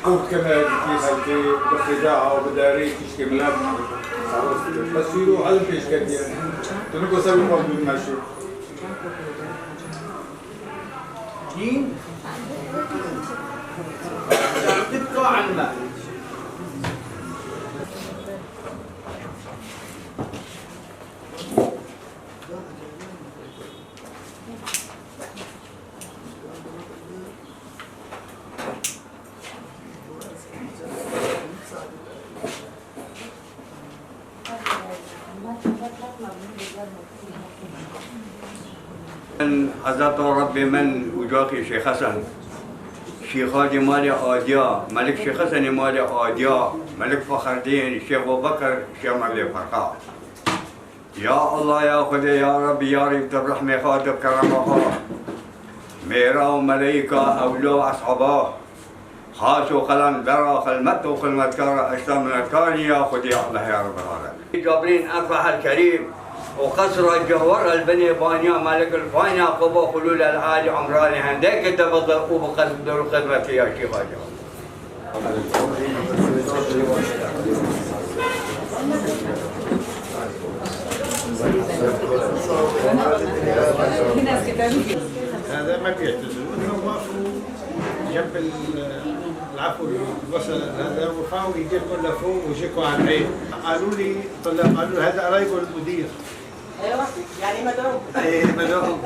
كنت كما في بالخداع وبداري تشكي ملاب بس يروح على الفيش كدير تنقو سوي موجود ماشي جين تبقى عنا حضرت ربي من وجاكي شيخ حسن شيخ هادي مالي آدياء ملك شيخ حسن مالي آدياء ملك فخر الدين شيخ أبو بكر شيخ مالي فرقاء يا الله يا خدي يا ربي يا رب الرحمة خاطب كرمها ميرا وملائكة أولو أصحابه خاص وقلم درا خلمت وخلمت كارا أشتم من الكاري يا خدي الله يا رب العالمين جابرين أفرح الكريم وقصر الجوهر البني بانيا ملك الفانيا قبو خلول العالي عمراني هنديك تبضل وبقدر خدمتي يا شيخ هذا ما بيعتذروا انهم وقفوا جنب العفو الوصل هذا وقفوا يجيكم لفوق ويجيكم على العين قالوا لي هذا قرايبه المدير ايوه يعني مدعو ايه مدعو